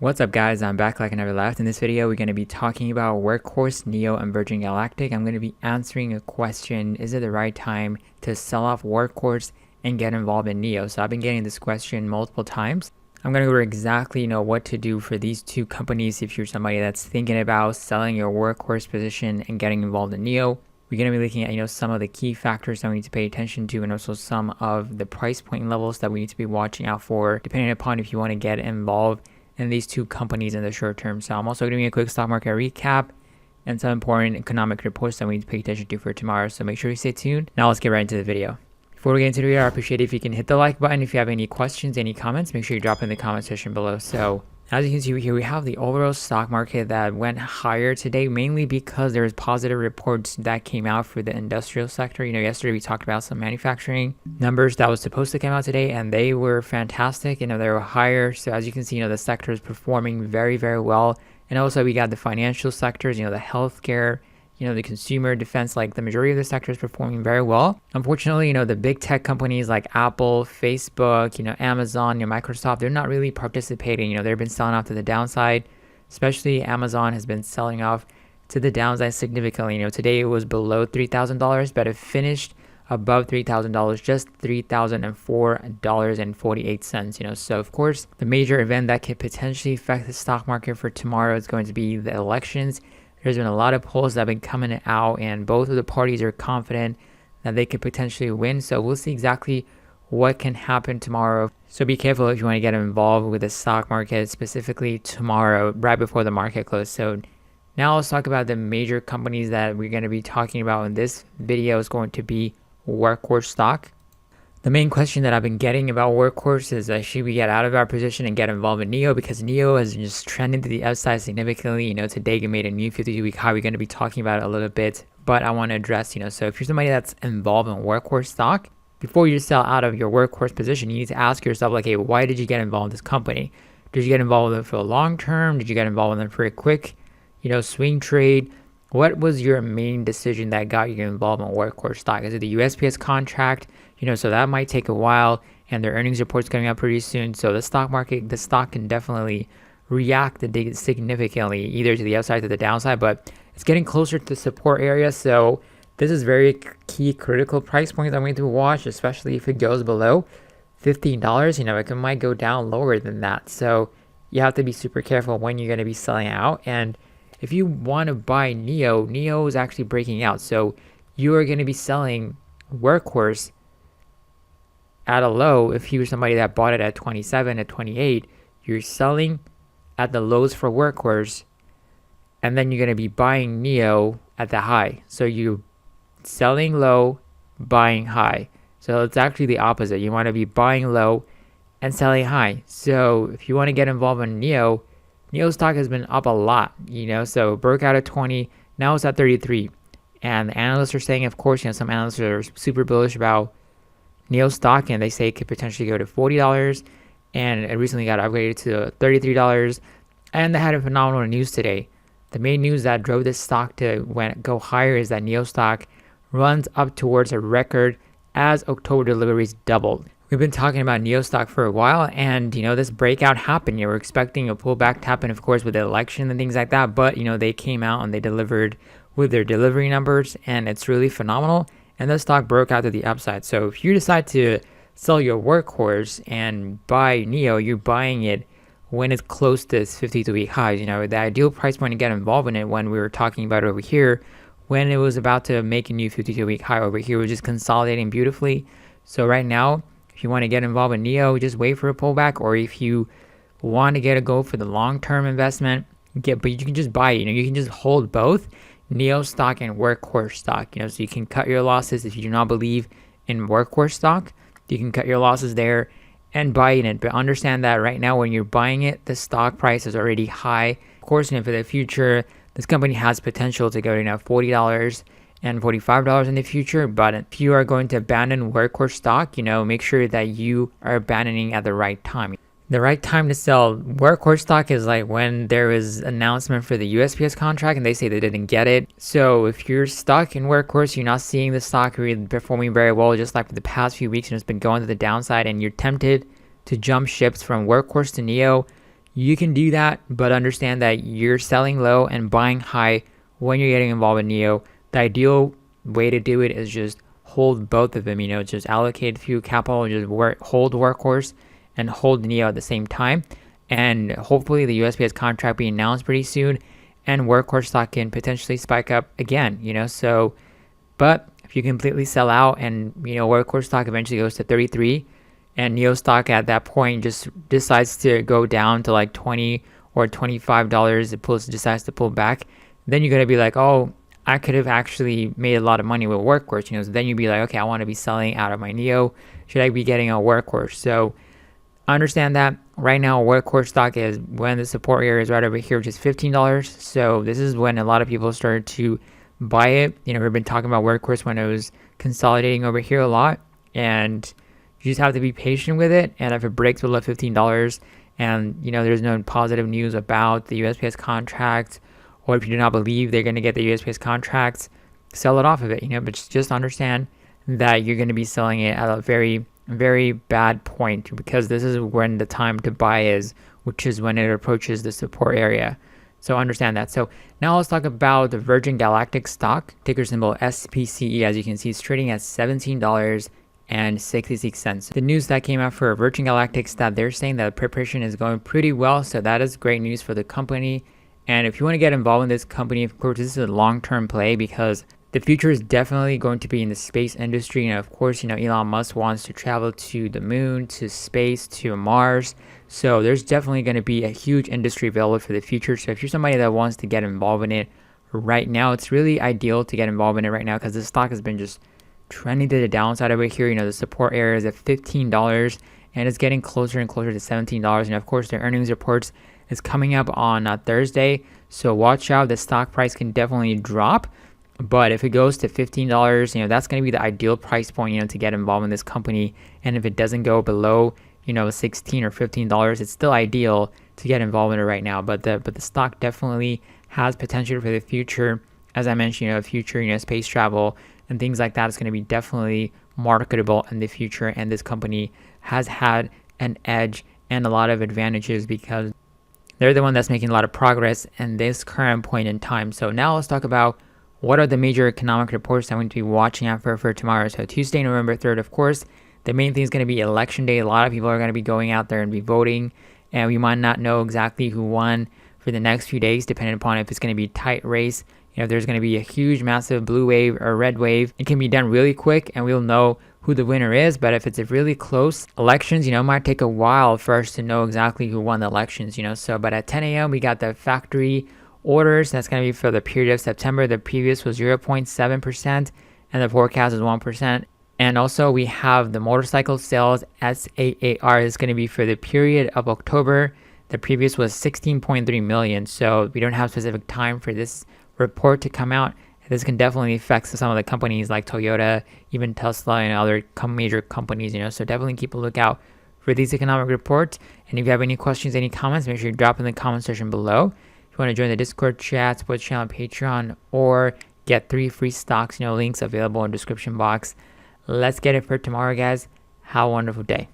What's up guys, I'm back like I never left. In this video we're going to be talking about Workhorse, NIO, and Virgin Galactic. I'm going to be answering a question: is it the right time to sell off Workhorse and get involved in NIO? So I've been getting this question multiple times. I'm going to go over exactly what to do for these two companies if you're somebody that's thinking about selling your Workhorse position and getting involved in NIO. We're going to be looking at some of the key factors that we need to pay attention to, and also some of the price point levels that we need to be watching out for, depending upon if you want to get involved in these two companies in the short term. So I'm also doing a quick stock market recap and some important economic reports that we need to pay attention to for tomorrow. So make sure you stay tuned. Now let's get right into the video. Before we get into the video, I appreciate it if you can hit the like button. If you have any questions, any comments, make sure you drop in the comment section below. So as you can see here, we have the overall stock market that went higher today, mainly because there's positive reports that came out for the industrial sector. Yesterday we talked about some manufacturing numbers that was supposed to come out today, and they were fantastic. They were higher. So as you can see, the sector is performing very, very well. And also we got the financial sectors, the healthcare, the consumer defense, like the majority of the sector is performing very well. Unfortunately, the big tech companies like Apple, Facebook, Amazon, Microsoft, they're not really participating. They've been selling off to the downside. Especially Amazon has been selling off to the downside significantly. Today it was below $3,000, but it finished above $3,000, just $3,004.48. So of course, the major event that could potentially affect the stock market for tomorrow is going to be the elections. There's been a lot of polls that have been coming out, and both of the parties are confident that they could potentially win. So we'll see exactly what can happen tomorrow. So be careful if you want to get involved with the stock market, specifically tomorrow, right before the market close. So now let's talk about the major companies that we're going to be talking about in this video. Is going to be Workhorse Stock. The main question that I've been getting about Workhorse is should we get out of our position and get involved in NIO, because NIO has just trended to the upside significantly. Today it made a new 52-week high. We're going to be talking about it a little bit, but I want to address, so if you're somebody that's involved in Workhorse stock, before you sell out of your Workhorse position, you need to ask yourself, like, hey, why did you get involved in this company? Did you get involved with it for a long term? Did you get involved with it for a quick, swing trade? What was your main decision that got you involved in Workhorse stock? Is it the USPS contract? So that might take a while, and their earnings report's coming out pretty soon. So the stock can definitely react significantly, either to the upside or to the downside, but it's getting closer to the support area. So this is very key critical price point that we need to watch, especially if it goes below $15. It might go down lower than that. So you have to be super careful when you're going to be selling out. And if you want to buy NIO is actually breaking out. So you are going to be selling Workhorse at a low. If you're somebody that bought it at 27, at 28, you're selling at the lows for Workhorse, and then you're going to be buying NIO at the high. So you're selling low, buying high. So it's actually the opposite. You want to be buying low and selling high. So if you want to get involved in NIO stock has been up a lot, so it broke out at 20, now it's at 33. And the analysts are saying, of course, some analysts are super bullish about NIO stock, and they say it could potentially go to $40, and it recently got upgraded to $33. And they had a phenomenal news today. The main news that drove this stock to go higher is that NIO stock runs up towards a record as October deliveries doubled. We've been talking about NIO stock for a while, and this breakout happened. We're expecting a pullback to happen, of course, with the election and things like that, but they came out and they delivered with their delivery numbers, and it's really phenomenal. And the stock broke out to the upside. So if you decide to sell your Workhorse and buy NIO, you're buying it when it's close to its 52-week highs. The ideal price point to get involved in it, when we were talking about it over here, when it was about to make a new 52-week high over here, was just consolidating beautifully. So right now, if you want to get involved in NIO, just wait for a pullback. Or if you want to get a go for the long-term investment, but you can just buy it. You can just hold both NIO stock and Workhorse stock, so you can cut your losses. If you do not believe in Workhorse stock, you can cut your losses there and buy it. But understand that right now, when you're buying it, the stock price is already high. Of course, for the future, this company has potential to go to $40 and $45 in the future. But if you are going to abandon Workhorse stock, make sure that you are abandoning at the right time. The right time to sell Workhorse stock is like when there was announcement for the USPS contract and they say they didn't get it. So if you're stuck in Workhorse, you're not seeing the stock really performing very well, just like for the past few weeks, and it's been going to the downside, and you're tempted to jump ships from Workhorse to NIO, you can do that, but understand that you're selling low and buying high when you're getting involved in NIO. The ideal way to do it is just hold both of them, just allocate a few capital, just hold Workhorse and hold NIO at the same time. And hopefully the USPS contract be announced pretty soon and Workhorse stock can potentially spike up again, but if you completely sell out and, Workhorse stock eventually goes to 33 and NIO stock at that point just decides to go down to like $20 or $25, it decides to pull back, then you're going to be like, oh, I could have actually made a lot of money with Workhorse, so then you'd be like, okay, I want to be selling out of my NIO. Should I be getting a Workhorse? So understand that right now Workhorse stock is when the support area is right over here, which is $15. So this is when a lot of people started to buy it. We've been talking about Workhorse when it was consolidating over here a lot, and you just have to be patient with it. And if it breaks below $15 and there's no positive news about the USPS contract, or if you do not believe they're going to get the USPS contracts, sell it off of it, but just understand that you're going to be selling it at a very, very bad point, because this is when the time to buy is, which is when it approaches the support area. So understand that. So now let's talk about the Virgin Galactic stock, ticker symbol SPCE. As you can see, it's trading at $17.66. The news that came out for Virgin Galactic stock, they're saying that the preparation is going pretty well. So that is great news for the company. And if you want to get involved in this company, of course, this is a long-term play because the future is definitely going to be in the space industry. And of course, Elon Musk wants to travel to the moon, to space, to Mars. So there's definitely going to be a huge industry available for the future. So if you're somebody that wants to get involved in it right now, it's really ideal to get involved in it right now because the stock has been just trending to the downside over here. The support area is at $15 and it's getting closer and closer to $17. And of course, the earnings reports is coming up on Thursday. So watch out. The stock price can definitely drop. But if it goes to $15, that's going to be the ideal price point, to get involved in this company. And if it doesn't go below, $16 or $15, it's still ideal to get involved in it right now. But the stock definitely has potential for the future. As I mentioned, future, space travel and things like that is going to be definitely marketable in the future. And this company has had an edge and a lot of advantages because they're the one that's making a lot of progress in this current point in time. So now let's talk about what are the major economic reports I'm going to be watching out for tomorrow. So Tuesday, November 3rd, of course, the main thing is going to be election day. A lot of people are going to be going out there and be voting, and we might not know exactly who won for the next few days, depending upon if it's going to be a tight race. If there's going to be a huge, massive blue wave or red wave, it can be done really quick, and we'll know who the winner is. But if it's a really close elections, it might take a while for us to know exactly who won the elections, So, but at 10 a.m., we got the factory orders. That's going to be for the period of September. The previous was 0.7%, and the forecast is 1%. And also, we have the motorcycle sales, SAAR, is going to be for the period of October. The previous was 16.3 million. So we don't have specific time for this report to come out. This can definitely affect some of the companies like Toyota, even Tesla, and other major companies, So definitely keep a lookout for these economic reports. And if you have any questions, any comments, make sure you drop in the comment section below. If you want to join the Discord chat, sports channel, Patreon, or get 3 free stocks, links available in the description box. Let's get it for tomorrow, guys. Have a wonderful day.